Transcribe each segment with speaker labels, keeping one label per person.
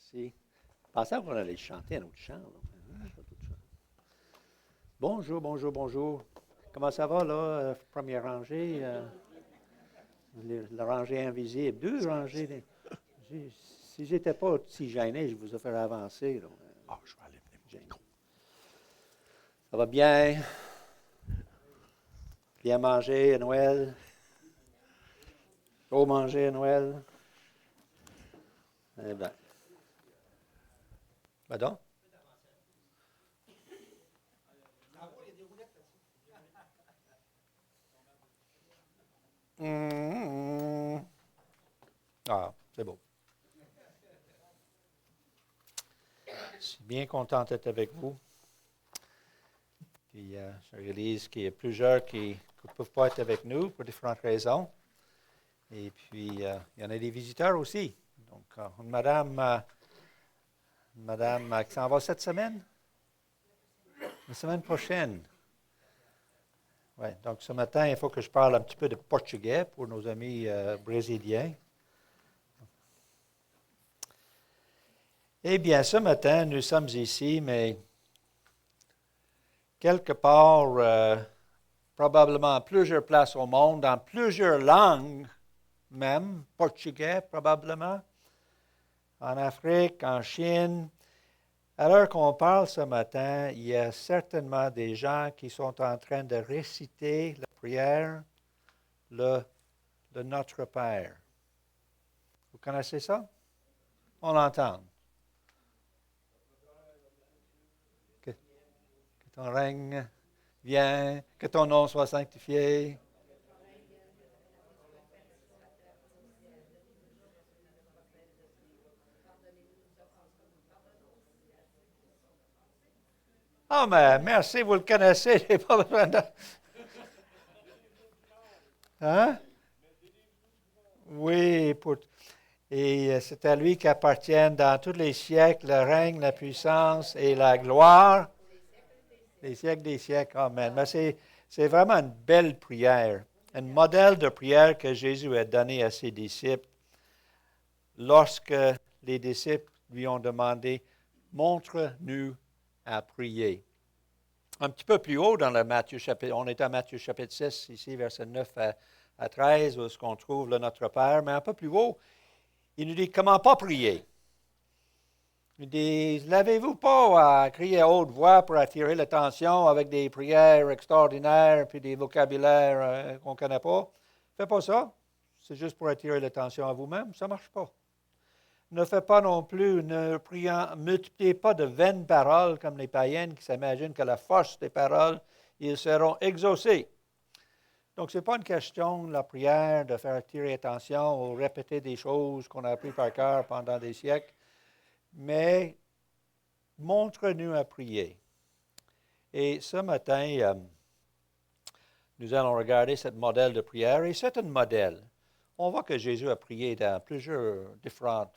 Speaker 1: Merci. Je pensais qu'on allait chanter un autre chant. Là. Bonjour, bonjour, bonjour. Comment ça va, là, première rangée? La rangée invisible. Deux rangées. Si j'étais pas si gêné, je vous ai fait avancer. Là.
Speaker 2: Ah, je vais aller venir.
Speaker 1: Ça va bien? Bien manger à Noël? Trop manger à Noël? Eh bien. Pardon? Ah, c'est beau. Je suis bien content d'être avec vous. Puis, je réalise qu'il y a plusieurs qui ne peuvent pas être avec nous pour différentes raisons. Et puis, il y en a des visiteurs aussi. Donc, madame qui s'en va cette semaine? La semaine prochaine. Oui, donc ce matin, il faut que je parle un petit peu de portugais pour nos amis brésiliens. Eh bien, ce matin, nous sommes ici, mais quelque part, probablement à plusieurs places au monde, dans plusieurs langues même, portugais probablement, en Afrique, en Chine. À l'heure qu'on parle ce matin, il y a certainement des gens qui sont en train de réciter la prière, le Notre Père. Vous connaissez ça? On l'entend. Que ton règne vienne, que ton nom soit sanctifié. Ah, mais merci, vous le connaissez, je n'ai pas besoin de... Hein? Oui, et c'est à lui qu'appartiennent dans tous les siècles le règne, la puissance et la gloire. Les siècles des siècles. Amen. Mais c'est vraiment une belle prière, un modèle de prière que Jésus a donné à ses disciples lorsque les disciples lui ont demandé, montre-nous à prier. Un petit peu plus haut dans le Matthieu chapitre, on est à Matthieu chapitre 6, ici, verset 9 à 13, où est-ce qu'on trouve le Notre Père, mais un peu plus haut, il nous dit comment pas prier. Il dit, lavez-vous pas à crier à haute voix pour attirer l'attention avec des prières extraordinaires puis des vocabulaires qu'on ne connaît pas. Faites pas ça. C'est juste pour attirer l'attention à vous-même. Ça ne marche pas. Ne faites pas non plus, multipliez pas de vaines paroles comme les païennes qui s'imaginent que la force des paroles, ils seront exaucés. Donc, ce n'est pas une question de la prière, de faire attirer l'attention ou répéter des choses qu'on a appris par cœur pendant des siècles, mais montre-nous à prier. Et ce matin, nous allons regarder ce modèle de prière, et c'est un modèle. On voit que Jésus a prié dans plusieurs différentes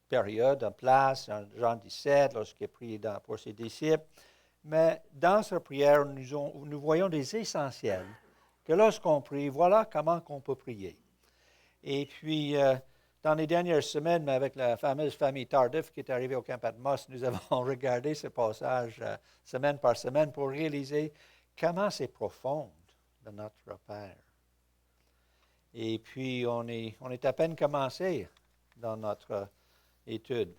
Speaker 1: périodes, en place, en Jean 17, lorsqu'il a prié pour ses disciples. Mais dans cette prière, nous voyons des essentiels, que lorsqu'on prie, voilà comment on peut prier. Et puis, dans les dernières semaines, avec la fameuse famille Tardif qui est arrivée au Camp Patmos, nous avons regardé ce passage semaine par semaine pour réaliser comment c'est profond de notre Père. Et puis, on est à peine commencé dans notre étude.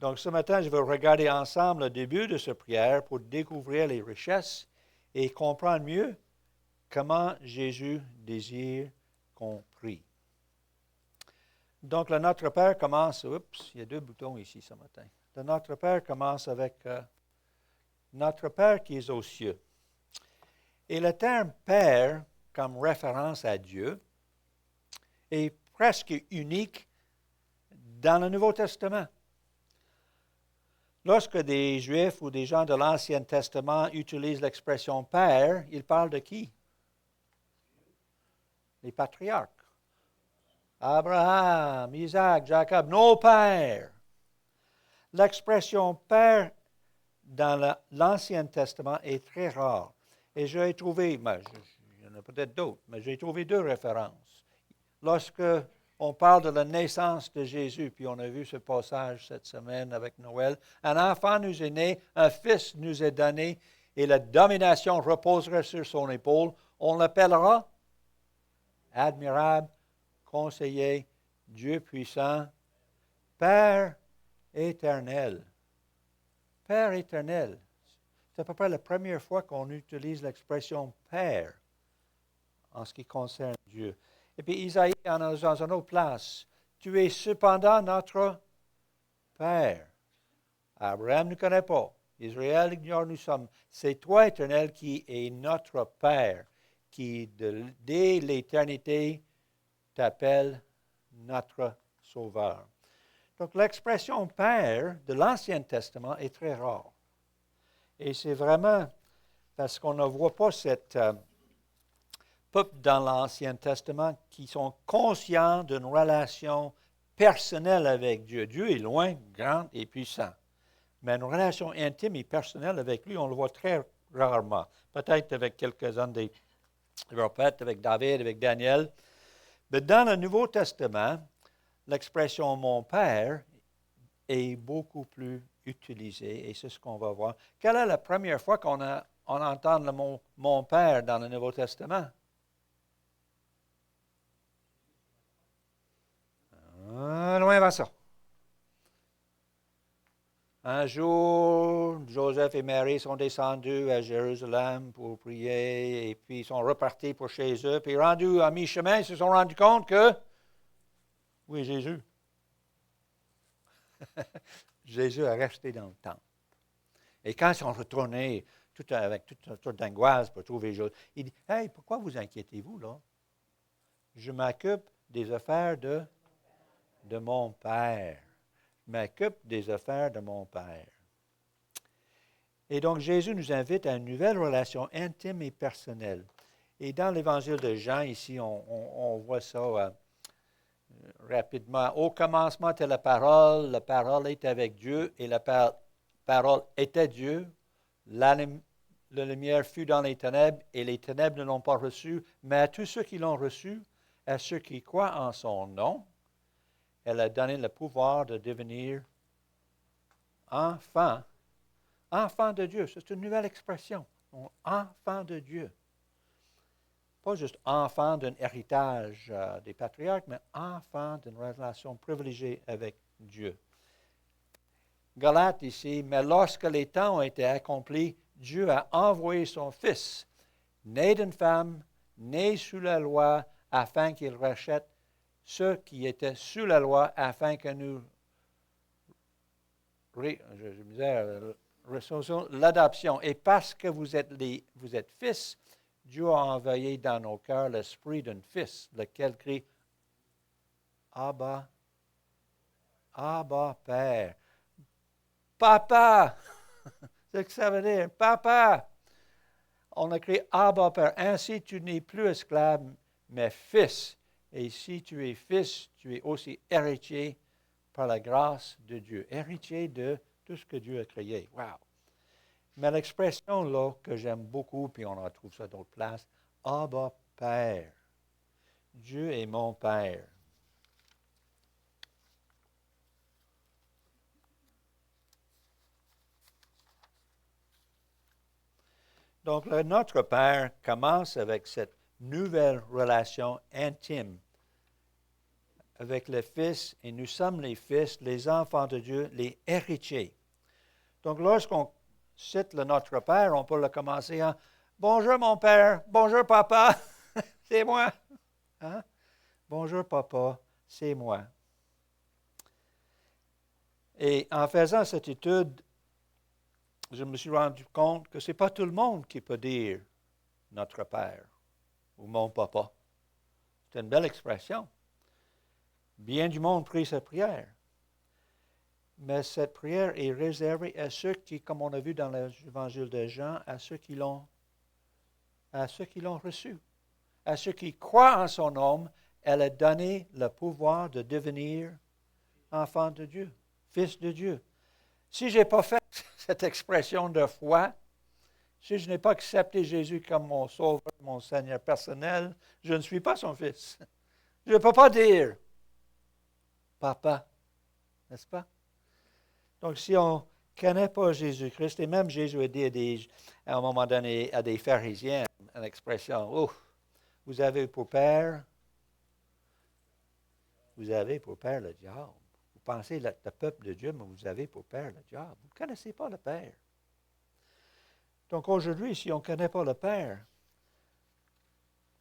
Speaker 1: Donc, ce matin, je vais regarder ensemble le début de cette prière pour découvrir les richesses et comprendre mieux comment Jésus désire qu'on prie. Donc, le Notre Père commence, il y a deux boutons ici ce matin. Le Notre Père commence avec Notre Père qui est aux cieux. Et le terme Père, comme référence à Dieu, est presque unique dans le Nouveau Testament. Lorsque des Juifs ou des gens de l'Ancien Testament utilisent l'expression Père, ils parlent de qui? Les patriarches. Abraham, Isaac, Jacob, nos pères. L'expression Père dans l'Ancien Testament est très rare. Et j'ai trouvé, il y en a peut-être d'autres, mais j'ai trouvé deux références. Lorsque on parle de la naissance de Jésus, puis on a vu ce passage cette semaine avec Noël. Un enfant nous est né, un fils nous est donné, et la domination reposera sur son épaule. On l'appellera admirable, conseiller, Dieu puissant, Père éternel. Père éternel. C'est à peu près la première fois qu'on utilise l'expression Père en ce qui concerne Dieu. Et puis Isaïe, dans une autre place, tu es cependant notre Père. Abraham ne connaît pas. Israël ignore nous sommes. C'est toi, Éternel, qui es notre Père, qui dès l'éternité t'appelle notre Sauveur. Donc l'expression Père de l'Ancien Testament est très rare. Et c'est vraiment parce qu'on ne voit pas cette peuple dans l'Ancien Testament qui sont conscients d'une relation personnelle avec Dieu. Dieu est loin, grand et puissant. Mais une relation intime et personnelle avec lui, on le voit très rarement. Peut-être avec quelques-uns des prophètes, avec David, avec Daniel. Mais dans le Nouveau Testament, l'expression « mon Père » est beaucoup plus utilisée, et c'est ce qu'on va voir. Quelle est la première fois qu'on entend le mot « mon Père » dans le Nouveau Testament? Loin avant ça. Un jour, Joseph et Marie sont descendus à Jérusalem pour prier, et puis ils sont repartis pour chez eux. Puis rendus à mi-chemin, ils se sont rendus compte que, oui, Jésus. Jésus est resté dans le temple. Et quand ils sont retournés, avec toute sorte d'angoisse pour trouver Jésus, il dit, « Hey, pourquoi vous inquiétez-vous, là? Je m'occupe des affaires de mon Père. Je m'occupe des affaires de mon Père. » Et donc, Jésus nous invite à une nouvelle relation intime et personnelle. Et dans l'Évangile de Jean, ici, on voit ça rapidement. Au commencement était la parole était avec Dieu, et la parole était Dieu. La lumière fut dans les ténèbres, et les ténèbres ne l'ont pas reçue, mais à tous ceux qui l'ont reçu, à ceux qui croient en son nom, elle a donné le pouvoir de devenir enfant de Dieu. C'est une nouvelle expression. Enfant de Dieu. Pas juste enfant d'un héritage des patriarches, mais enfant d'une relation privilégiée avec Dieu. Galates ici, mais lorsque les temps ont été accomplis, Dieu a envoyé son Fils, né d'une femme, né sous la loi, afin qu'il rachète ceux qui étaient sous la loi, afin que nous recevions l'adoption. Et parce que vous êtes fils, Dieu a envoyé dans nos cœurs l'esprit d'un fils, lequel crie Abba, Abba, Père. Papa! C'est ce que ça veut dire. Papa! On a crié Abba, Père. Ainsi, tu n'es plus esclave, mais fils. Et si tu es fils, tu es aussi héritier par la grâce de Dieu. Héritier de tout ce que Dieu a créé. Wow! Mais l'expression là que j'aime beaucoup, puis on en trouve ça d'autres places, Abba, Père. Dieu est mon Père. Donc, notre Père commence avec cette nouvelle relation intime avec le Fils, et nous sommes les fils, les enfants de Dieu, les héritiers. Donc, lorsqu'on cite notre Père, on peut le commencer en « Bonjour mon Père, bonjour papa, c'est moi. Hein? Bonjour papa, c'est moi. » Et en faisant cette étude, je me suis rendu compte que ce n'est pas tout le monde qui peut dire « notre Père » ou « mon papa ». C'est une belle expression. Bien du monde prie cette prière. Mais cette prière est réservée à ceux qui, comme on a vu dans l'Évangile de Jean, à ceux qui l'ont reçu. À ceux qui croient en son nom, elle a donné le pouvoir de devenir enfant de Dieu, fils de Dieu. Si je n'ai pas fait cette expression de foi, si je n'ai pas accepté Jésus comme mon sauveur, mon Seigneur personnel, je ne suis pas son fils. Je ne peux pas dire Papa, n'est-ce pas? Donc, si on ne connaît pas Jésus-Christ, et même Jésus a dit à un moment donné à des pharisiens, une expression, oh, vous avez pour père le diable. Vous pensez le peuple de Dieu, mais vous avez pour père le diable. Vous ne connaissez pas le Père. Donc aujourd'hui, si on ne connaît pas le Père,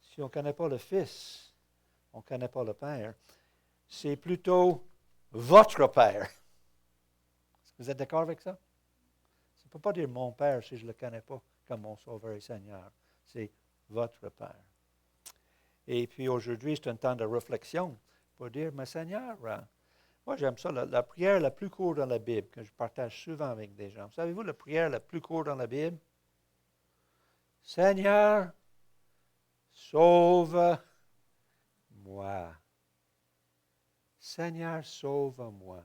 Speaker 1: si on ne connaît pas le Fils, on ne connaît pas le Père, c'est plutôt votre Père. Est-ce que vous êtes d'accord avec ça? Ça ne peut pas dire mon Père si je ne le connais pas comme mon Sauveur et Seigneur. C'est votre Père. Et puis aujourd'hui, c'est un temps de réflexion pour dire, mais Seigneur, moi j'aime ça, la prière la plus courte dans la Bible, que je partage souvent avec des gens. Savez-vous la prière la plus courte dans la Bible? Seigneur, sauve-moi. Seigneur, sauve-moi.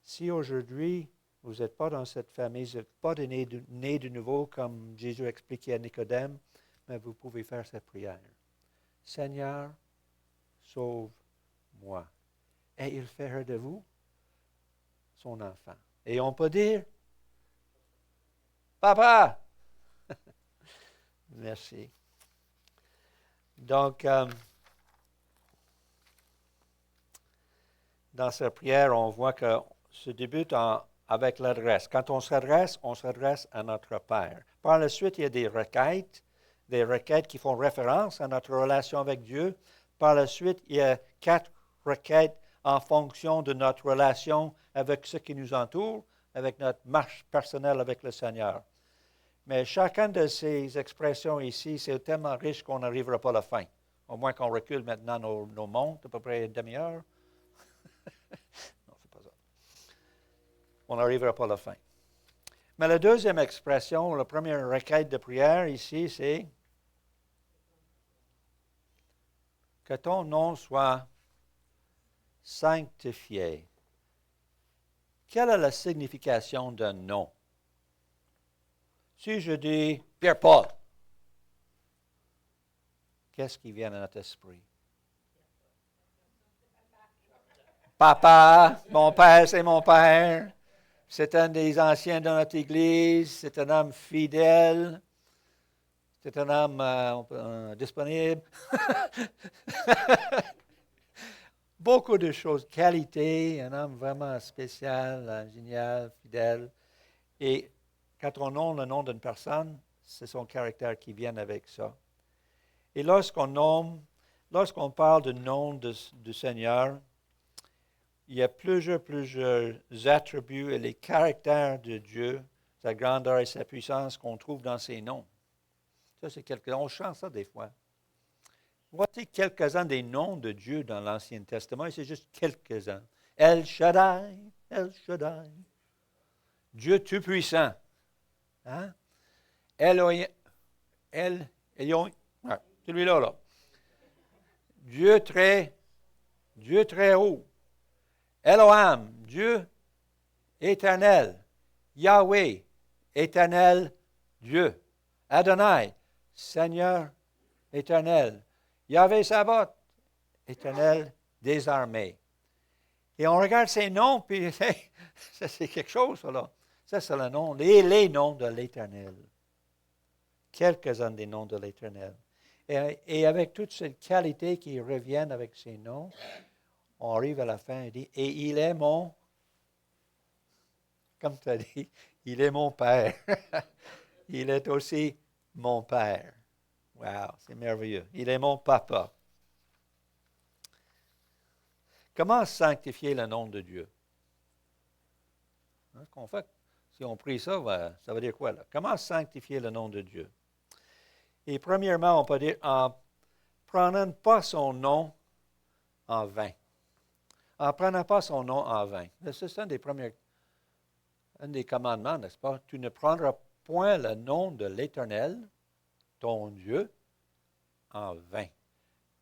Speaker 1: Si aujourd'hui, vous n'êtes pas dans cette famille, vous n'êtes pas né de nouveau, comme Jésus expliquait à Nicodème, mais vous pouvez faire cette prière. Seigneur, sauve-moi. Et il fera de vous son enfant. Et on peut dire, Papa! Merci. Donc, dans cette prière, on voit que se débute avec l'adresse. Quand on s'adresse à notre Père. Par la suite, il y a des requêtes qui font référence à notre relation avec Dieu. Par la suite, il y a 4 requêtes en fonction de notre relation avec ce qui nous entoure, avec notre marche personnelle avec le Seigneur. Mais chacune de ces expressions ici, c'est tellement riche qu'on n'arrivera pas à la fin. Au moins qu'on recule maintenant nos montres, à peu près une demi-heure. Non, c'est pas ça. On n'arrivera pas à la fin. Mais la deuxième expression, la première requête de prière ici, c'est que ton nom soit sanctifié. Quelle est la signification d'un nom? Si je dis Pierre-Paul, qu'est-ce qui vient à notre esprit? Papa, mon père, c'est mon père. C'est un des anciens de notre Église. C'est un homme fidèle. C'est un homme disponible. Beaucoup de choses. Qualité, un homme vraiment spécial, génial, fidèle. Et quand on nomme le nom d'une personne, c'est son caractère qui vient avec ça. Et lorsqu'on parle du nom du Seigneur, il y a plusieurs attributs et les caractères de Dieu, sa grandeur et sa puissance qu'on trouve dans ses noms. Ça, c'est on chante ça des fois. Voici quelques-uns des noms de Dieu dans l'Ancien Testament, et c'est juste quelques-uns. El Shaddai, Dieu Tout-Puissant. Hein? Elohim, celui-là, là. Dieu très haut. Elohim, Dieu éternel. Yahweh, éternel Dieu. Adonai, Seigneur éternel. Yahvé Sabaoth, éternel des armées. Et on regarde ces noms, puis ça c'est quelque chose, ça là. Ça c'est le nom, les noms de l'Éternel. Quelques-uns des noms de l'Éternel. Et avec toutes ces qualités qui reviennent avec ces noms, on arrive à la fin et dit, et il est comme tu as dit, il est mon Père. Il est aussi mon Père. Wow, c'est merveilleux. Il est mon Papa. Comment sanctifier le nom de Dieu? Ce qu'on fait, si on prie ça, ça veut dire quoi là? Comment sanctifier le nom de Dieu? Et premièrement, on peut dire en prenant pas son nom en vain. En prenant pas son nom en vain. C'est un des commandements, n'est-ce pas? Tu ne prendras point le nom de l'Éternel, ton Dieu, en vain.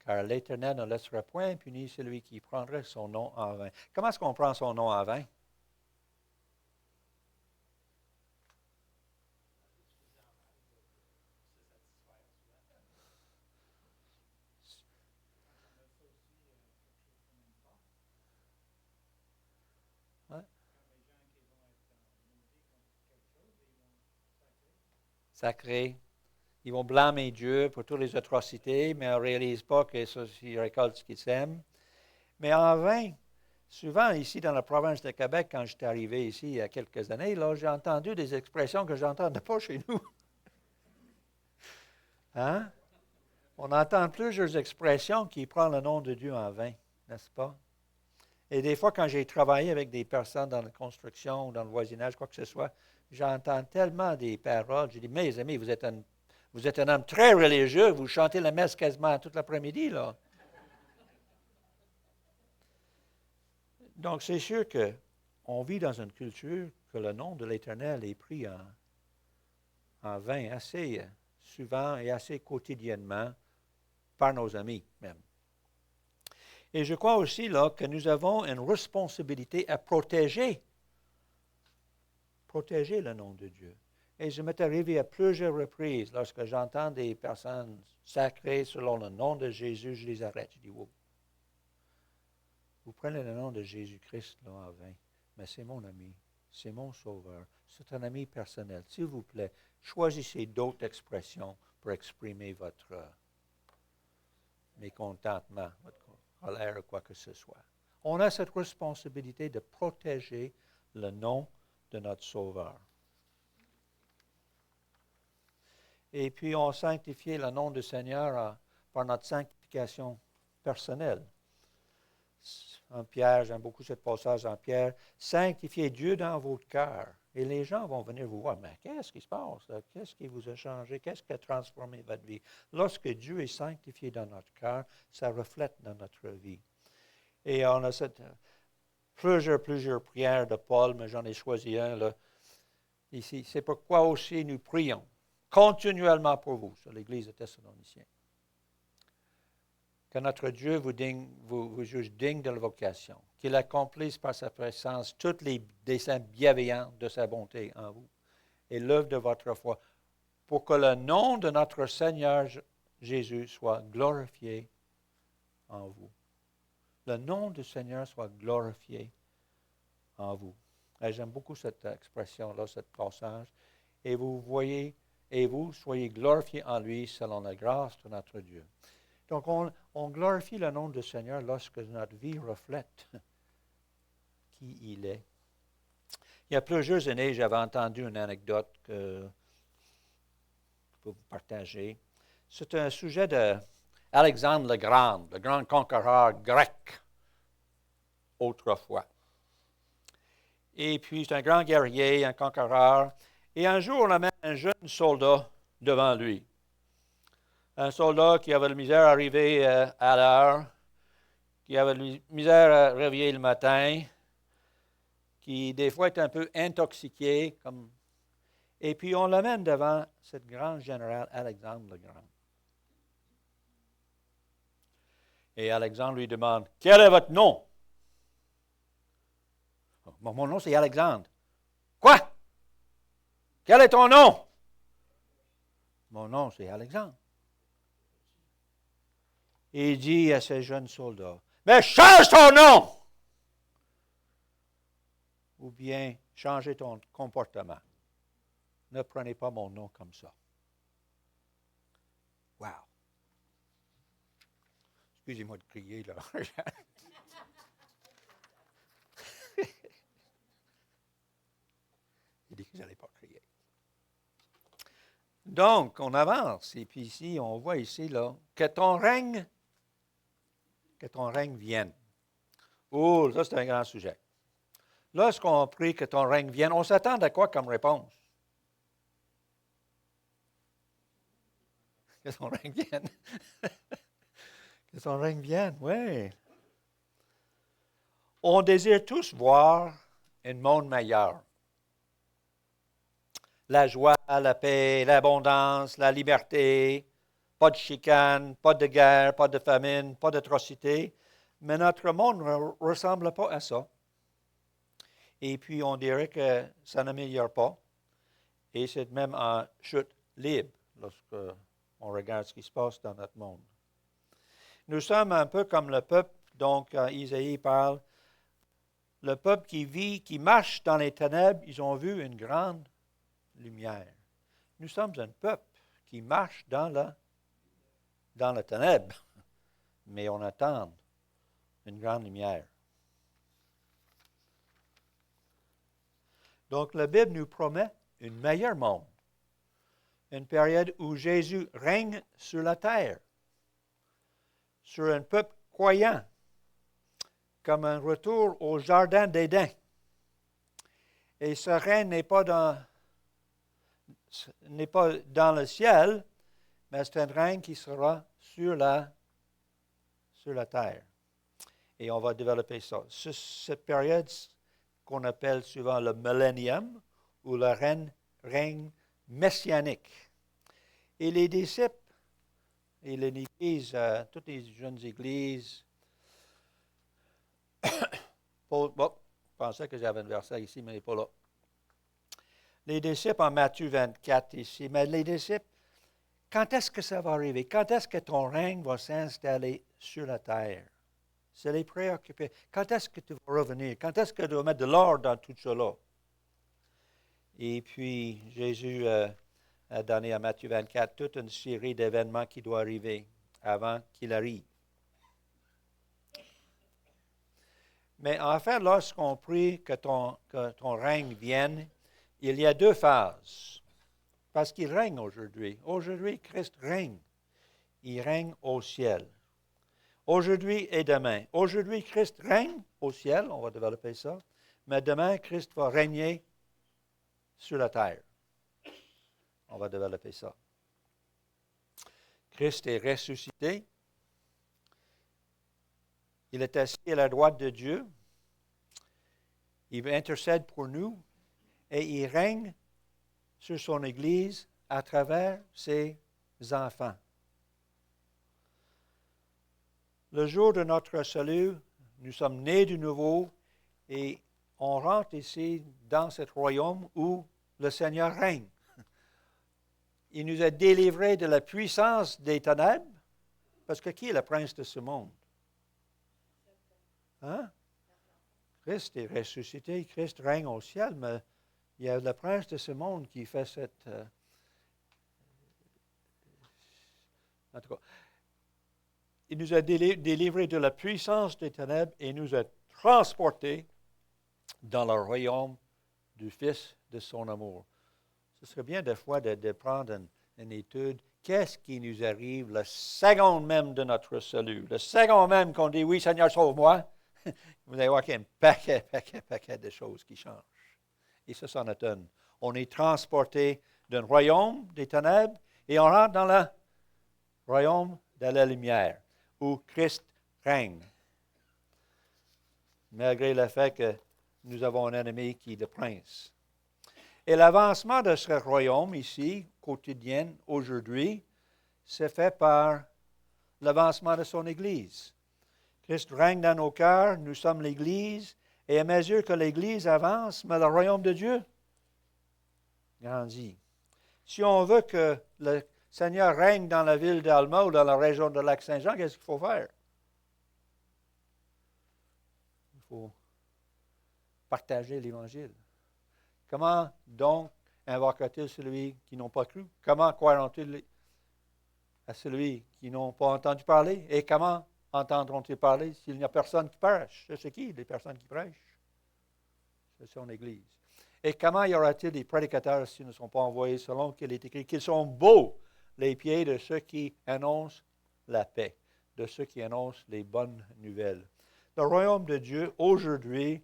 Speaker 1: Car l'Éternel ne laissera point puni celui qui prendrait son nom en vain. Comment est-ce qu'on prend son nom en vain? Hein? Sacré. Ils vont blâmer Dieu pour toutes les atrocités, mais on ne réalise pas qu'ils récoltent ce qu'ils sèment. Mais en vain, souvent ici dans la province de Québec, quand j'étais arrivé ici il y a quelques années, là, j'ai entendu des expressions que je n'entendais pas chez nous. Hein? On entend plusieurs expressions qui prennent le nom de Dieu en vain, n'est-ce pas? Et des fois, quand j'ai travaillé avec des personnes dans la construction ou dans le voisinage, quoi que ce soit, j'entends tellement des paroles. Je dis, mes amis, vous êtes un homme très religieux, vous chantez la messe quasiment toute l'après-midi, là. Donc, c'est sûr qu'on vit dans une culture que le nom de l'Éternel est pris en vain assez souvent et assez quotidiennement par nos amis même. Et je crois aussi là, que nous avons une responsabilité à protéger le nom de Dieu. Et je m'est arrivé à plusieurs reprises, lorsque j'entends des personnes sacrées selon le nom de Jésus, je les arrête. Je dis, wow. Vous prenez le nom de Jésus-Christ là en vain, mais c'est mon ami, c'est mon sauveur, c'est un ami personnel. S'il vous plaît, choisissez d'autres expressions pour exprimer votre mécontentement, votre colère ou quoi que ce soit. On a cette responsabilité de protéger le nom de notre Sauveur. Et puis, on sanctifie le nom du Seigneur par notre sanctification personnelle. En Pierre, j'aime beaucoup ce passage en Pierre, sanctifiez Dieu dans votre cœur. Et les gens vont venir vous voir, mais qu'est-ce qui se passe? Là? Qu'est-ce qui vous a changé? Qu'est-ce qui a transformé votre vie? Lorsque Dieu est sanctifié dans notre cœur, ça reflète dans notre vie. Et on a plusieurs prières de Paul, mais j'en ai choisi un là, ici. C'est pourquoi aussi nous prions continuellement pour vous, sur l'Église de Thessaloniciens. Que notre Dieu vous juge digne de la vocation, qu'il accomplisse par sa présence toutes les desseins bienveillants de sa bonté en vous et l'œuvre de votre foi, pour que le nom de notre Seigneur Jésus soit glorifié en vous. Le nom du Seigneur soit glorifié en vous. Et j'aime beaucoup cette expression-là, ce passage. Et vous soyez glorifiés en lui selon la grâce de notre Dieu. Donc, on glorifie le nom du Seigneur lorsque notre vie reflète qui il est. Il y a plusieurs années, j'avais entendu une anecdote que je peux vous partager. C'est un sujet d'Alexandre le grand conquéreur grec, autrefois. Et puis, c'est un grand guerrier, un conquéreur. Et un jour, on amène un jeune soldat devant lui. Un soldat qui avait la misère à arriver à l'heure, qui avait la misère à réveiller le matin, qui des fois est un peu intoxiqué. Et puis on l'amène devant ce grand général Alexandre le Grand. Et Alexandre lui demande, « Quel est votre nom? » « Mon nom, c'est Alexandre. »« Quoi? Quel est ton nom? »« Mon nom, c'est Alexandre. » Et il dit à ce jeune soldat, « Mais change ton nom! Ou bien changez ton comportement. Ne prenez pas mon nom comme ça. » Wow! Excusez-moi de crier, là. Il dit que vous n'allez pas crier. Donc, on avance. Et puis ici, on voit ici, là, que ton règne vienne. Oh, ça, c'est un grand sujet. Lorsqu'on prie que ton règne vienne, on s'attend à quoi comme réponse? Que ton règne vienne. Que ton règne vienne, oui. On désire tous voir un monde meilleur. La joie, la paix, l'abondance, la liberté, pas de chicane, pas de guerre, pas de famine, pas d'atrocité. Mais notre monde ne ressemble pas à ça. Et puis, on dirait que ça n'améliore pas. Et c'est même en chute libre lorsqu'on regarde ce qui se passe dans notre monde. Nous sommes un peu comme le peuple, donc Isaïe parle, le peuple qui vit, qui marche dans les ténèbres, ils ont vu une grande lumière. Nous sommes un peuple qui marche dans la ténèbre, mais on attend une grande lumière. Donc, la Bible nous promet un meilleur monde, une période où Jésus règne sur la terre, sur un peuple croyant, comme un retour au jardin d'Éden. Et ce règne n'est pas dans le ciel, mais c'est un règne qui sera sur la terre. Et on va développer ça. Cette période qu'on appelle souvent le millénium, ou le règne messianique. Et les disciples, et l'Église, toutes les jeunes églises, je pensais que j'avais un verset ici, mais il n'est pas là. Les disciples en Matthieu 24 ici, mais les disciples, quand est-ce que ça va arriver? Quand est-ce que ton règne va s'installer sur la terre? C'est les préoccupés. Quand est-ce que tu vas revenir? Quand est-ce que tu vas mettre de l'ordre dans tout cela? Et puis, Jésus a donné à Matthieu 24 toute une série d'événements qui doivent arriver avant qu'il arrive. Mais en fait, lorsqu'on prie que ton règne vienne, il y a deux phases. Parce qu'il règne aujourd'hui. Aujourd'hui, Christ règne. Il règne au ciel. Aujourd'hui et demain. Aujourd'hui, Christ règne au ciel, on va développer ça. Mais demain, Christ va régner sur la terre. On va développer ça. Christ est ressuscité. Il est assis à la droite de Dieu. Il intercède pour nous et il règne sur son Église à travers ses enfants. Le jour de notre salut, nous sommes nés de nouveau et on rentre ici dans ce royaume où le Seigneur règne. Il nous a délivrés de la puissance des ténèbres, parce que qui est le prince de ce monde? Hein? Christ est ressuscité, Christ règne au ciel, mais il y a le prince de ce monde qui fait cette... en tout cas, il nous a délivrés de la puissance des ténèbres et nous a transportés dans le royaume du Fils de son amour. Ce serait bien des fois de prendre une étude. Qu'est-ce qui nous arrive le second même de notre salut? Le second même qu'on dit, oui, Seigneur, sauve-moi. Vous allez voir qu'il y a un paquet de choses qui changent. Et ça, c'en est une. On est transporté d'un royaume des ténèbres et on rentre dans le royaume de la lumière, où Christ règne. Malgré le fait que nous avons un ennemi qui est le prince. Et l'avancement de ce royaume ici, quotidien, aujourd'hui, c'est fait par l'avancement de son Église. Christ règne dans nos cœurs, nous sommes l'Église, et à mesure que l'Église avance, mais le royaume de Dieu grandit. Si on veut que le Seigneur règne dans la ville d'Alma ou dans la région de Lac-Saint-Jean, qu'est-ce qu'il faut faire? Il faut partager l'Évangile. Comment donc invoquera-t-il celui qui n'ont pas cru? Comment croiront-ils à celui qui n'ont pas entendu parler? Et comment entendront-ils parler s'il n'y a personne qui prêche? C'est qui les personnes qui prêchent? C'est son Église. Et comment y aura-t-il des prédicateurs s'ils ne sont pas envoyés selon qu'il est écrit qu'ils sont beaux les pieds de ceux qui annoncent la paix, de ceux qui annoncent les bonnes nouvelles. Le royaume de Dieu, aujourd'hui,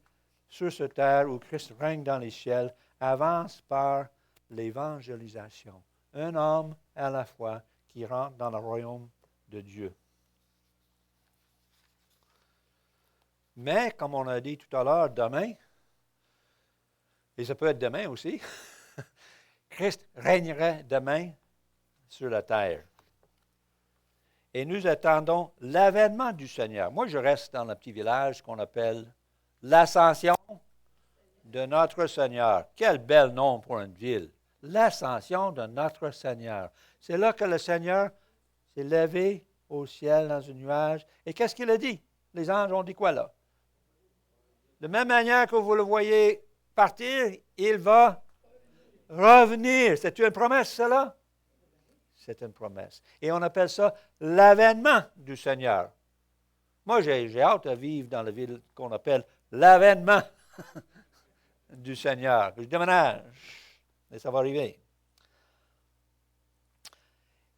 Speaker 1: sur cette terre où Christ règne dans les ciels, avance par l'évangélisation. Un homme à la fois qui rentre dans le royaume de Dieu. Mais, comme on a dit tout à l'heure, demain, et ça peut être demain aussi, Christ régnerait demain sur la terre. Et nous attendons l'avènement du Seigneur. Moi, je reste dans le petit village qu'on appelle l'Ascension de notre Seigneur. Quel bel nom pour une ville. L'Ascension de notre Seigneur. C'est là que le Seigneur s'est levé au ciel dans un nuage. Et qu'est-ce qu'il a dit? Les anges ont dit quoi là? De même manière que vous le voyez partir, il va revenir. C'est une promesse, cela? C'est une promesse. Et on appelle ça l'avènement du Seigneur. Moi, j'ai hâte de vivre dans la ville qu'on appelle l'avènement du Seigneur. Je déménage, mais ça va arriver.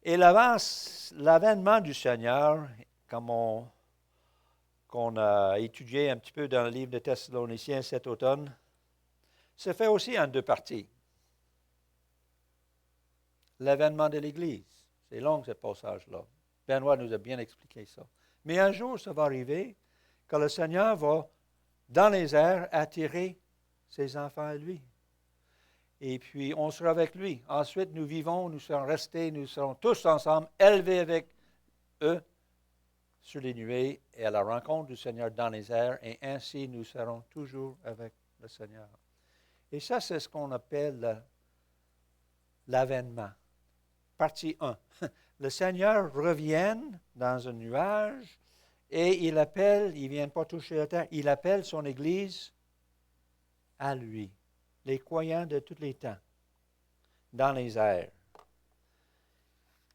Speaker 1: Et l'avènement du Seigneur, comme qu'on a étudié un petit peu dans le livre de Thessaloniciens cet automne, se fait aussi en deux parties. L'avènement de l'Église. C'est long, ce passage-là. Benoît nous a bien expliqué ça. Mais un jour, ça va arriver quand le Seigneur va, dans les airs, attirer ses enfants à lui. Et puis, on sera avec lui. Ensuite, nous vivons, nous serons restés, nous serons tous ensemble, élevés avec eux sur les nuées et à la rencontre du Seigneur dans les airs. Et ainsi, nous serons toujours avec le Seigneur. Et ça, c'est ce qu'on appelle l'avènement. Partie 1. Le Seigneur revient dans un nuage et il appelle, il ne vient pas toucher la terre, il appelle son Église à lui, les croyants de tous les temps, dans les airs.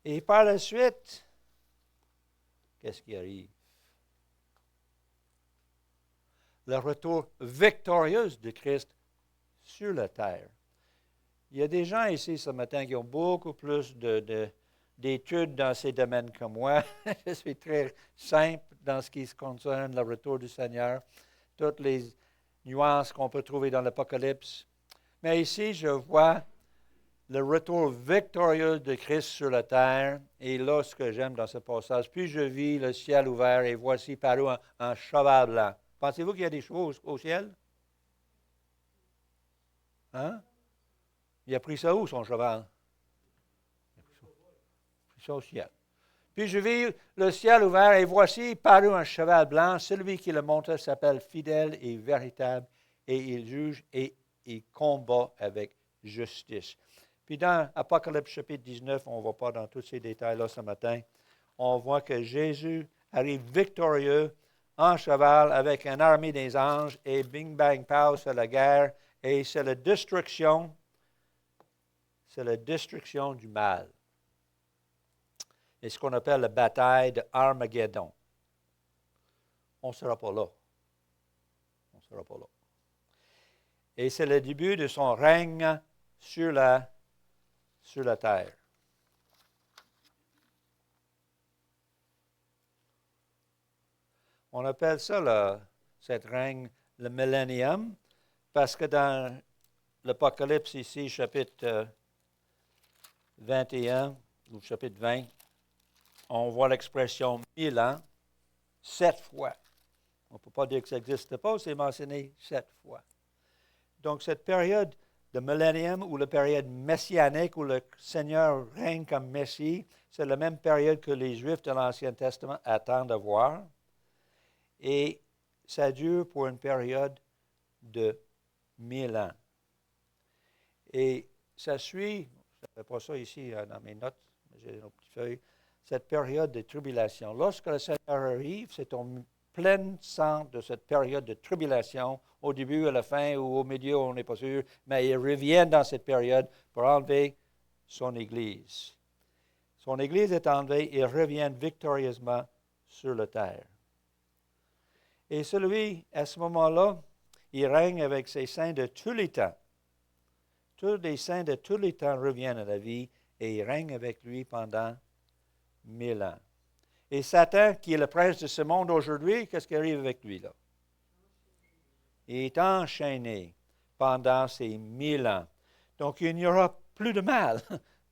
Speaker 1: Et par la suite, qu'est-ce qui arrive? Le retour victorieux de Christ sur la terre. Il y a des gens ici ce matin qui ont beaucoup plus d'études dans ces domaines que moi. Je suis très simple dans ce qui concerne le retour du Seigneur, toutes les nuances qu'on peut trouver dans l'Apocalypse. Mais ici, je vois le retour victorieux de Christ sur la terre. Et là, ce que j'aime dans ce passage, puis je vis le ciel ouvert et voici paru un cheval blanc. Pensez-vous qu'il y a des chevaux au ciel? Hein? Il a pris ça où, son cheval? Il a pris ça au ciel. Puis je vis le ciel ouvert, et voici parut un cheval blanc. Celui qui le monta s'appelle fidèle et véritable, et il juge et il combat avec justice. Puis dans Apocalypse chapitre 19, on ne va pas dans tous ces détails-là ce matin, on voit que Jésus arrive victorieux en cheval avec une armée des anges, et bing, bang, pow, c'est la guerre, et c'est la destruction. C'est la destruction du mal. C'est ce qu'on appelle la bataille de Armageddon. On ne sera pas là. On ne sera pas là. Et c'est le début de son règne sur la terre. On appelle ça, cette règne, le millénium, parce que dans l'Apocalypse ici, chapitre 21, ou chapitre 20, on voit l'expression 1000 ans, 7 fois. On ne peut pas dire que ça n'existe pas, c'est mentionné 7 fois. Donc, cette période de millénium ou la période messianique où le Seigneur règne comme Messie, c'est la même période que les Juifs de l'Ancien Testament attendent de voir. Et ça dure pour une période de 1000 ans. Et ça suit, je ne fais pas ça ici dans mes notes, j'ai nos petites feuilles, cette période de tribulation. Lorsque le Seigneur arrive, c'est au plein centre de cette période de tribulation, au début, à la fin ou au milieu, on n'est pas sûr, mais il revient dans cette période pour enlever son Église. Son Église est enlevée et revient victorieusement sur la terre. Et celui, à ce moment-là, il règne avec ses saints de tous les temps. Tous les saints de tous les temps reviennent à la vie et ils règnent avec lui pendant 1000 ans. Et Satan, qui est le prince de ce monde aujourd'hui, qu'est-ce qui arrive avec lui là? Il est enchaîné pendant ces 1000 ans. Donc, il n'y aura plus de mal,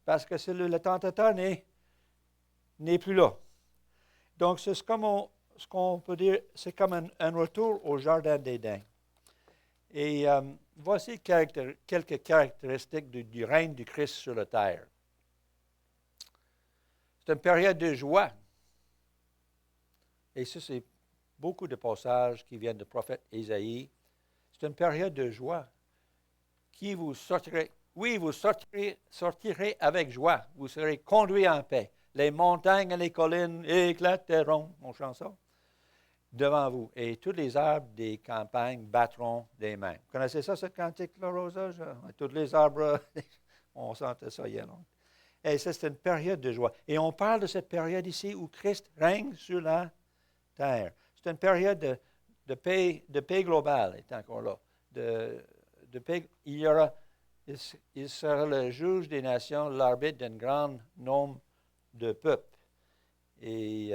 Speaker 1: parce que le tentateur n'est plus là. Donc, c'est comme ce qu'on peut dire, c'est comme un retour au Jardin d'Éden. Et voici quelques caractéristiques du règne du Christ sur la terre. C'est une période de joie. Et ça, c'est beaucoup de passages qui viennent du prophète Ésaïe. C'est une période de joie qui vous sortirez. Oui, vous sortirez avec joie. Vous serez conduits en paix. Les montagnes et les collines éclateront, on chante ça, devant vous, et tous les arbres des campagnes battront des mains. Vous connaissez ça, cette cantique-là, Rosa? Tous les arbres, on sentait ça hier. Et ça, c'est une période de joie. Et on parle de cette période ici où Christ règne sur la terre. C'est une période de paix globale, il est encore là. De paix, il sera le juge des nations, l'arbitre d'un grand nombre de peuples. Et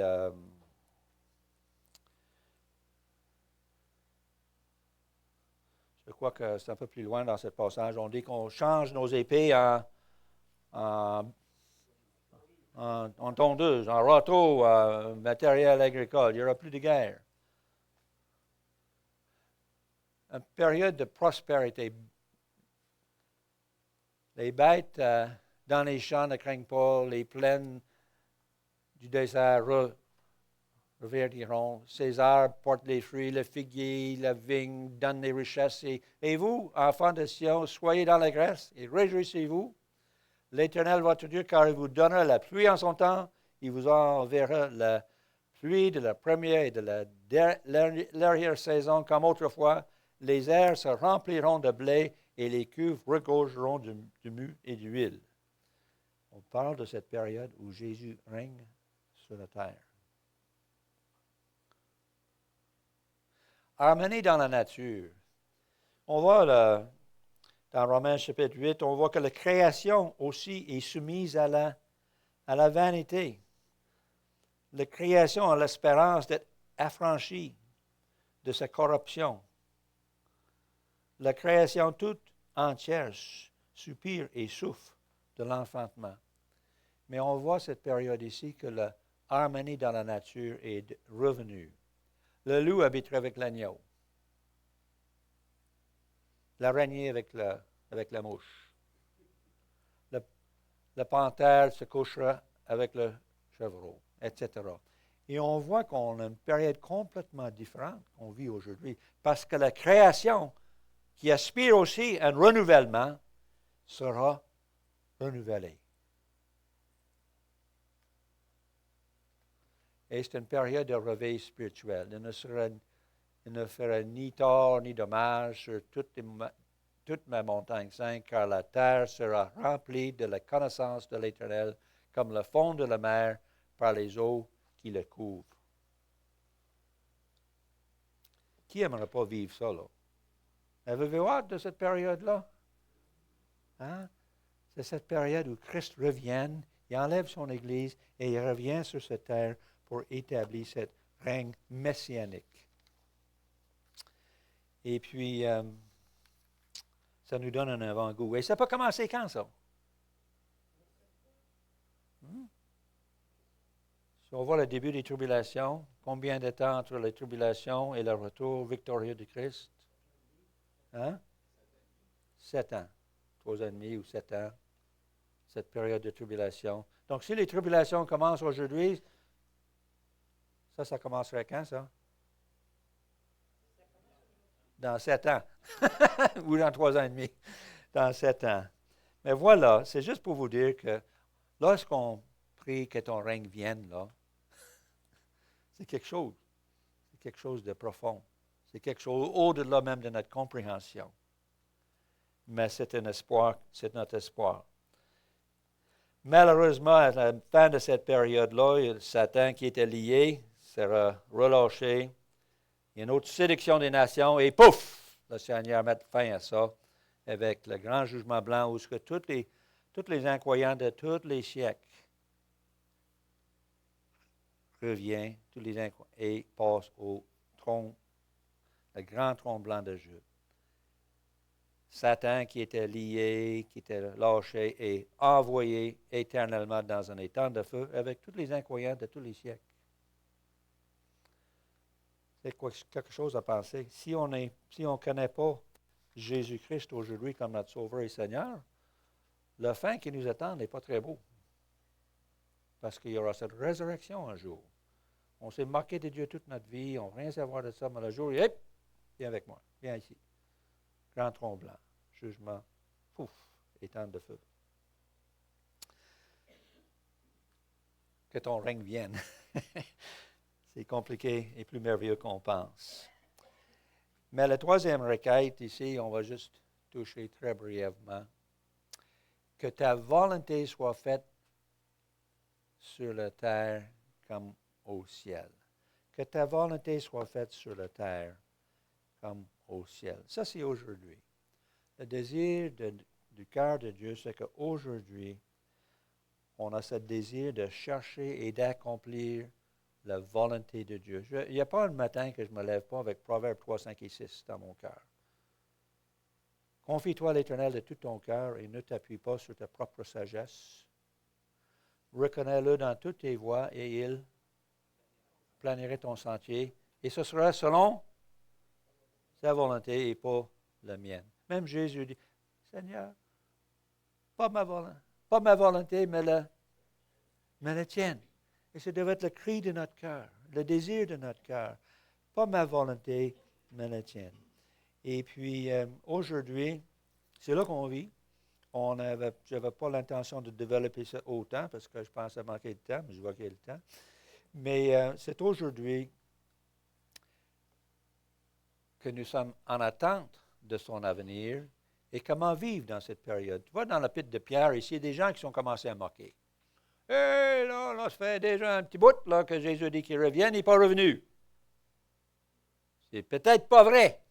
Speaker 1: je crois que c'est un peu plus loin dans ce passage. On dit qu'on change nos épées en tondeuse, en râteau, matériel agricole. Il n'y aura plus de guerre. Une période de prospérité. Les bêtes dans les champs ne craignent pas, les plaines du désert reverdiront. Ces arbres portent les fruits, le figuier, la vigne donnent les richesses. Et vous, enfants de Sion, soyez dans la grâce et réjouissez-vous. L'Éternel votre Dieu, car il vous donnera la pluie en son temps, il vous enverra la pluie de la première et de l'arrière-saison comme autrefois. Les airs se rempliront de blé et les cuves regorgeront du mût et d'huile. On parle de cette période où Jésus règne sur la terre. Harmonie dans la nature. On voit dans Romains chapitre 8, on voit que la création aussi est soumise à la vanité. La création a l'espérance d'être affranchie de sa corruption. La création toute entière soupire et souffre de l'enfantement. Mais on voit cette période ici que l'harmonie dans la nature est revenue. Le loup habiterait avec l'agneau. L'araignée avec la mouche. Le panthère se couchera avec le chevreau, etc. Et on voit qu'on a une période complètement différente qu'on vit aujourd'hui, parce que la création, qui aspire aussi à un renouvellement, sera renouvelée. Et c'est une période de réveil spirituel. Il ne fera ni tort ni dommage sur toute ma montagne sainte, car la terre sera remplie de la connaissance de l'Éternel, comme le fond de la mer par les eaux qui le couvrent. Qui n'aimerait pas vivre ça, là? Avez-vous hâte de cette période-là? Hein? C'est cette période où Christ revient, il enlève son Église et il revient sur cette terre pour établir cette règne messianique. Et puis, ça nous donne un avant-goût. Et ça peut commencer quand, ça? Si on voit le début des tribulations, combien de temps entre les tribulations et le retour victorieux de Christ? Hein? 7 ans. 3 ans et demi ou 7 ans. Cette période de tribulation. Donc, si les tribulations commencent aujourd'hui, ça commencerait quand, ça? Dans 7 ans. Ou dans 3 ans et demi. Dans 7 ans. Mais voilà, c'est juste pour vous dire que lorsqu'on prie que ton règne vienne, là, c'est quelque chose. C'est quelque chose de profond. C'est quelque chose au-delà même de notre compréhension. Mais c'est un espoir, c'est notre espoir. Malheureusement, à la fin de cette période-là, Satan qui était lié sera relâché. Il y a une autre sélection des nations et pouf, le Seigneur met fin à ça avec le grand jugement blanc où ce que tous les incroyants de tous les siècles reviennent, tous les incroyants, et passent au trône, le grand trône blanc de Dieu. Satan qui était lié, qui était lâché et envoyé éternellement dans un étang de feu avec tous les incroyants de tous les siècles. C'est quelque chose à penser. Si on ne connaît pas Jésus-Christ aujourd'hui comme notre Sauveur et Seigneur, le fin qui nous attend n'est pas très beau. Parce qu'il y aura cette résurrection un jour. On s'est moqué de Dieu toute notre vie, on ne veut rien savoir de ça, mais le jour, hop, viens avec moi, viens ici. Grand tronc blanc, jugement, pouf, étang de feu. Que ton règne vienne. C'est compliqué et plus merveilleux qu'on pense. Mais la troisième requête, ici, on va juste toucher très brièvement. Que ta volonté soit faite sur la terre comme au ciel. Que ta volonté soit faite sur la terre comme au ciel. Ça, c'est aujourd'hui. Le désir du cœur de Dieu, c'est qu'aujourd'hui, on a ce désir de chercher et d'accomplir la volonté de Dieu. Il n'y a pas un matin que je ne me lève pas avec Proverbes 3, 5 et 6 dans mon cœur. Confie-toi à l'Éternel de tout ton cœur et ne t'appuie pas sur ta propre sagesse. Reconnais-le dans toutes tes voies et il planerait ton sentier. Et ce sera selon sa volonté et pas la mienne. Même Jésus dit, Seigneur, pas ma volonté, mais la tienne. Et ça devait être le cri de notre cœur, le désir de notre cœur. Pas ma volonté, mais la tienne. Et puis, aujourd'hui, c'est là qu'on vit. Je n'avais pas l'intention de développer ça autant parce que je pensais manquer de temps, mais je vois qu'il y a le temps. Mais c'est aujourd'hui que nous sommes en attente de son avenir et comment vivre dans cette période. Tu vois, dans la pite de Pierre, ici, il y a des gens qui sont commencés à moquer. Hé, là, ça fait déjà un petit bout là, que Jésus dit qu'il revienne, il n'est pas revenu. C'est peut-être pas vrai.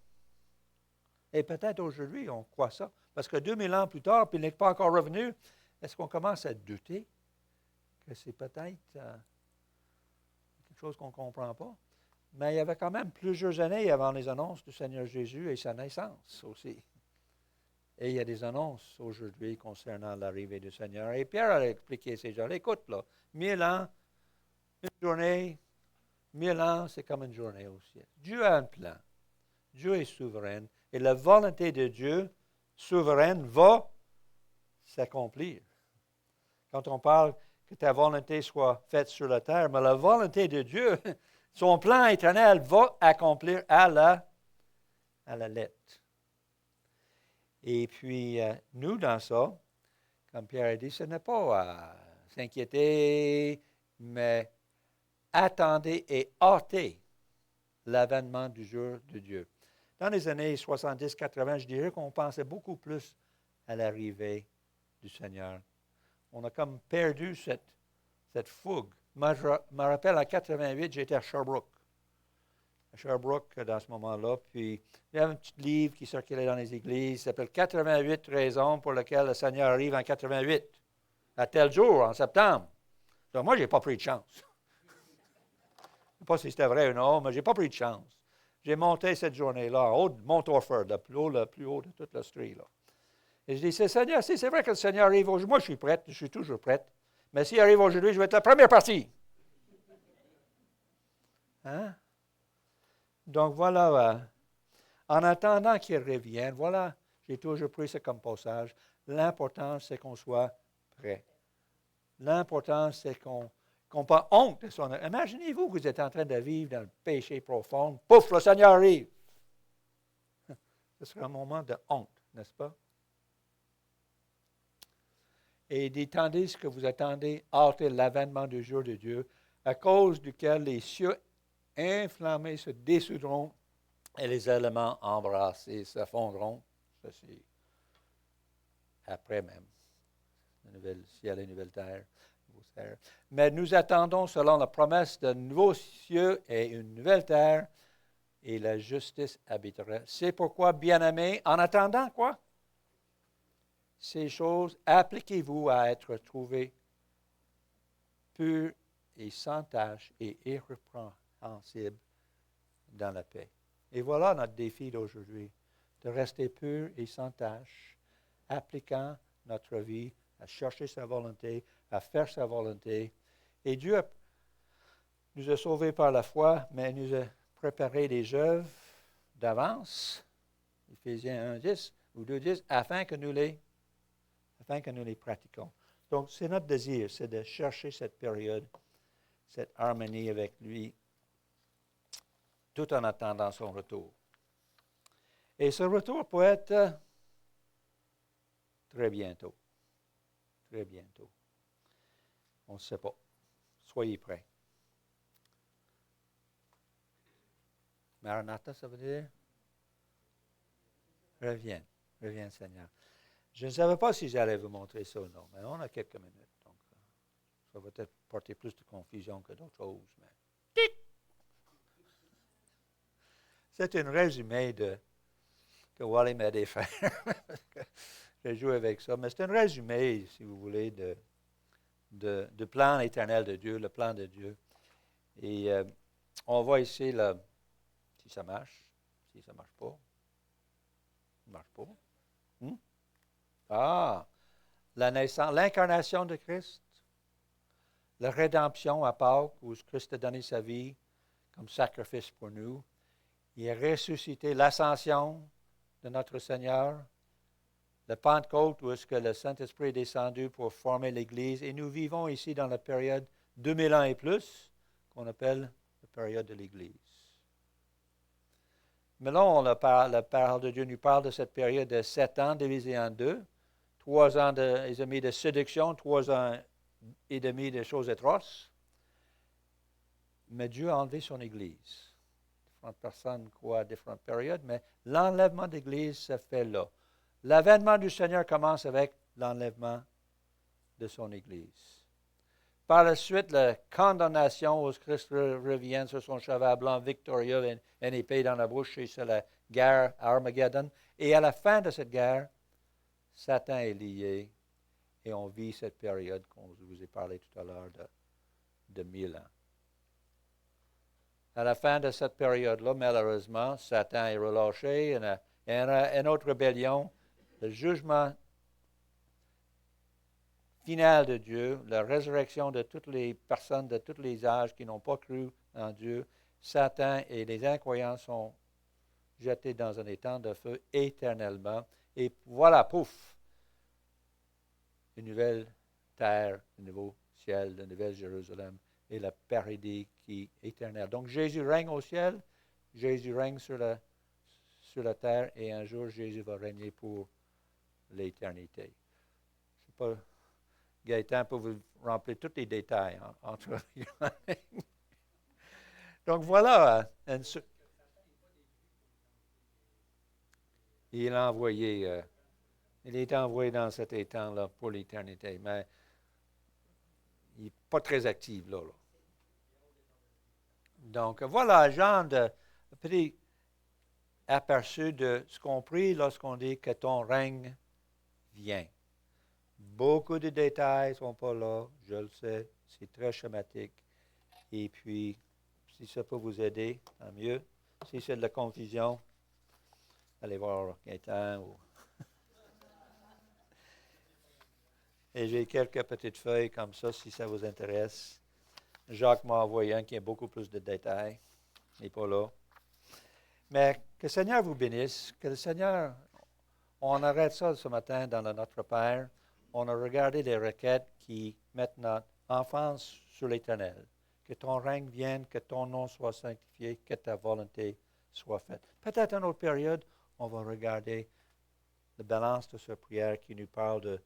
Speaker 1: Et peut-être aujourd'hui, on croit ça. Parce que 2000 ans plus tard, puis il n'est pas encore revenu, est-ce qu'on commence à douter que c'est peut-être quelque chose qu'on ne comprend pas? Mais il y avait quand même plusieurs années avant les annonces du Seigneur Jésus et sa naissance aussi. Et il y a des annonces aujourd'hui concernant l'arrivée du Seigneur. Et Pierre a expliqué à ces gens, écoute, là, 1000 ans, une journée, 1000 ans, c'est comme une journée au ciel. Dieu a un plan. Dieu est souverain. Et la volonté de Dieu, souveraine, va s'accomplir. Quand on parle que ta volonté soit faite sur la terre, mais la volonté de Dieu, son plan éternel va accomplir à la lettre. Et puis, nous, dans ça, comme Pierre a dit, ce n'est pas à s'inquiéter, mais attendez et hâtez l'avènement du jour de Dieu. Dans les années 70-80, je dirais qu'on pensait beaucoup plus à l'arrivée du Seigneur. On a comme perdu cette fougue. Moi, je me rappelle, en 88, j'étais à Sherbrooke. À Sherbrooke, dans ce moment-là. Puis, il y avait un petit livre qui circulait dans les églises, qui s'appelle « 88 raisons pour lesquelles le Seigneur arrive en 88, à tel jour, en septembre ». Donc, moi, je n'ai pas pris de chance. Je ne sais pas si c'était vrai ou non, mais je n'ai pas pris de chance. J'ai monté cette journée-là, en haut de Mont Orford, le plus haut de toute la street, là. Et je dis, Seigneur, si c'est vrai que le Seigneur arrive aujourd'hui, moi je suis prête, je suis toujours prête, mais s'il arrive aujourd'hui, je vais être la première partie. Hein? Donc voilà, en attendant qu'il revienne, voilà, j'ai toujours pris ça comme passage. L'important, c'est qu'on soit prêt. L'important, c'est qu'on n'ait pas honte de son... Imaginez-vous que vous êtes en train de vivre dans le péché profond. Pouf, le Seigneur arrive. Ce serait un moment de honte, n'est-ce pas? Et dit, tandis que vous attendez hâtez l'avènement du jour de Dieu, à cause duquel les cieux inflammés se dissoudront et les éléments embrassés s'effondreront. Ça, c'est après même. Le nouvel ciel et la nouvelle terre. Mais nous attendons, selon la promesse, de nouveaux cieux et une nouvelle terre, et la justice habitera. C'est pourquoi, bien-aimés, en attendant quoi? Ces choses, appliquez-vous à être trouvés purs et sans tache et irrépréhensibles dans la paix. Et voilà notre défi d'aujourd'hui, de rester purs et sans tache, appliquant notre vie à chercher sa volonté, à faire sa volonté. Et Dieu nous a sauvés par la foi, mais il nous a préparé des œuvres d'avance, Éphésiens 1:10 ou 2:10, afin que nous les pratiquons. Donc, c'est notre désir, c'est de chercher cette période, cette harmonie avec lui, tout en attendant son retour. Et ce retour peut être très bientôt. Très bientôt. On ne sait pas. Soyez prêts. Maranatha, ça veut dire? Reviens. Reviens, Seigneur. Je ne savais pas si j'allais vous montrer ça ou non, mais on a quelques minutes. Donc, ça va peut-être porter plus de confusion que d'autres choses. Mais... C'est un résumé que Wally m'a aidé à faire. J'ai joué avec ça. Mais c'est un résumé, si vous voulez, du plan éternel de Dieu, le plan de Dieu. Et on voit ici, là, si ça marche, si ça ne marche pas. Ça ne marche pas. Ah, la naissance, l'incarnation de Christ, la rédemption à Pâques, où Christ a donné sa vie comme sacrifice pour nous. Il est ressuscité, l'ascension de notre Seigneur, le Pentecôte, où est-ce que le Saint-Esprit est descendu pour former l'Église. Et nous vivons ici dans la période 2000 ans et plus, qu'on appelle la période de l'Église. Mais là, la parole de Dieu nous parle de cette période de 7 ans divisée en deux. 3 ans de séduction, 3 ans et demi de choses atroces. Mais Dieu a enlevé son Église. Différentes personnes croient à différentes périodes, mais l'enlèvement d'Église se fait là. L'avènement du Seigneur commence avec l'enlèvement de son Église. Par la suite, la condamnation où Christ revient sur son cheval blanc victorieux, une épée dans la bouche, et c'est la guerre à Armageddon. Et à la fin de cette guerre, Satan est lié et on vit cette période qu'on vous ai parlé tout à l'heure de 1000 ans. À la fin de cette période-là, malheureusement, Satan est relâché, il y a une autre rébellion, le jugement final de Dieu, la résurrection de toutes les personnes de tous les âges qui n'ont pas cru en Dieu. Satan et les incroyants sont jetés dans un étang de feu éternellement. Et voilà, pouf, une nouvelle terre, un nouveau ciel, une nouvelle Jérusalem et le paradis qui est éternel. Donc Jésus règne au ciel, Jésus règne sur la terre et un jour Jésus va régner pour l'éternité. Je ne sais pas, Gaëtan peut vous remplir tous les détails entre Donc voilà, il est envoyé dans cet étang-là pour l'éternité, mais il n'est pas très actif là. Donc voilà, genre de petit aperçu de ce qu'on prie lorsqu'on dit que ton règne vient. Beaucoup de détails ne sont pas là, je le sais, c'est très schématique. Et puis, si ça peut vous aider, tant mieux. Si c'est de la confusion, allez voir Gaëtan. Et j'ai quelques petites feuilles comme ça, si ça vous intéresse. Jacques m'a envoyé un qui a beaucoup plus de détails. Il n'est pas là. Mais que le Seigneur vous bénisse. Que le Seigneur, on arrête ça ce matin dans le Notre Père. On a regardé les requêtes qui mettent notre enfance sur l'Éternel. Que ton règne vienne, que ton nom soit sanctifié, que ta volonté soit faite. Peut-être une autre période, on va regarder la balance de cette prière qui nous parle de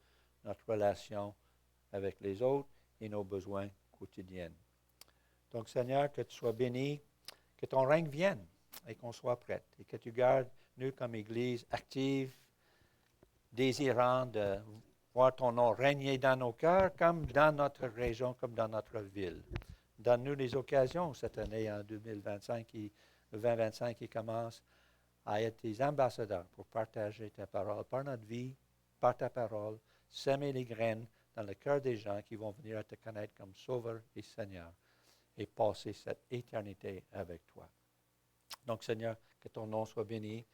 Speaker 1: notre relation avec les autres et nos besoins quotidiens. Donc, Seigneur, que tu sois béni, que ton règne vienne et qu'on soit prêt et que tu gardes nous comme Église active, désirant de voir ton nom régner dans nos cœurs comme dans notre région, comme dans notre ville. Donne-nous les occasions cette année en 2025, 2025 qui commence à être tes ambassadeurs pour partager ta parole par notre vie, par ta parole, semer les graines dans le cœur des gens qui vont venir à te connaître comme Sauveur et Seigneur et passer cette éternité avec toi. Donc, Seigneur, que ton nom soit béni,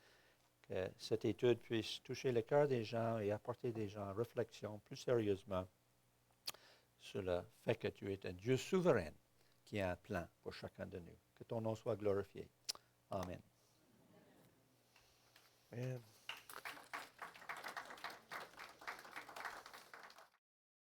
Speaker 1: que cette étude puisse toucher le cœur des gens et apporter des gens en réflexion plus sérieusement sur le fait que tu es un Dieu souverain qui a un plan pour chacun de nous. Que ton nom soit glorifié. Amen. Amen.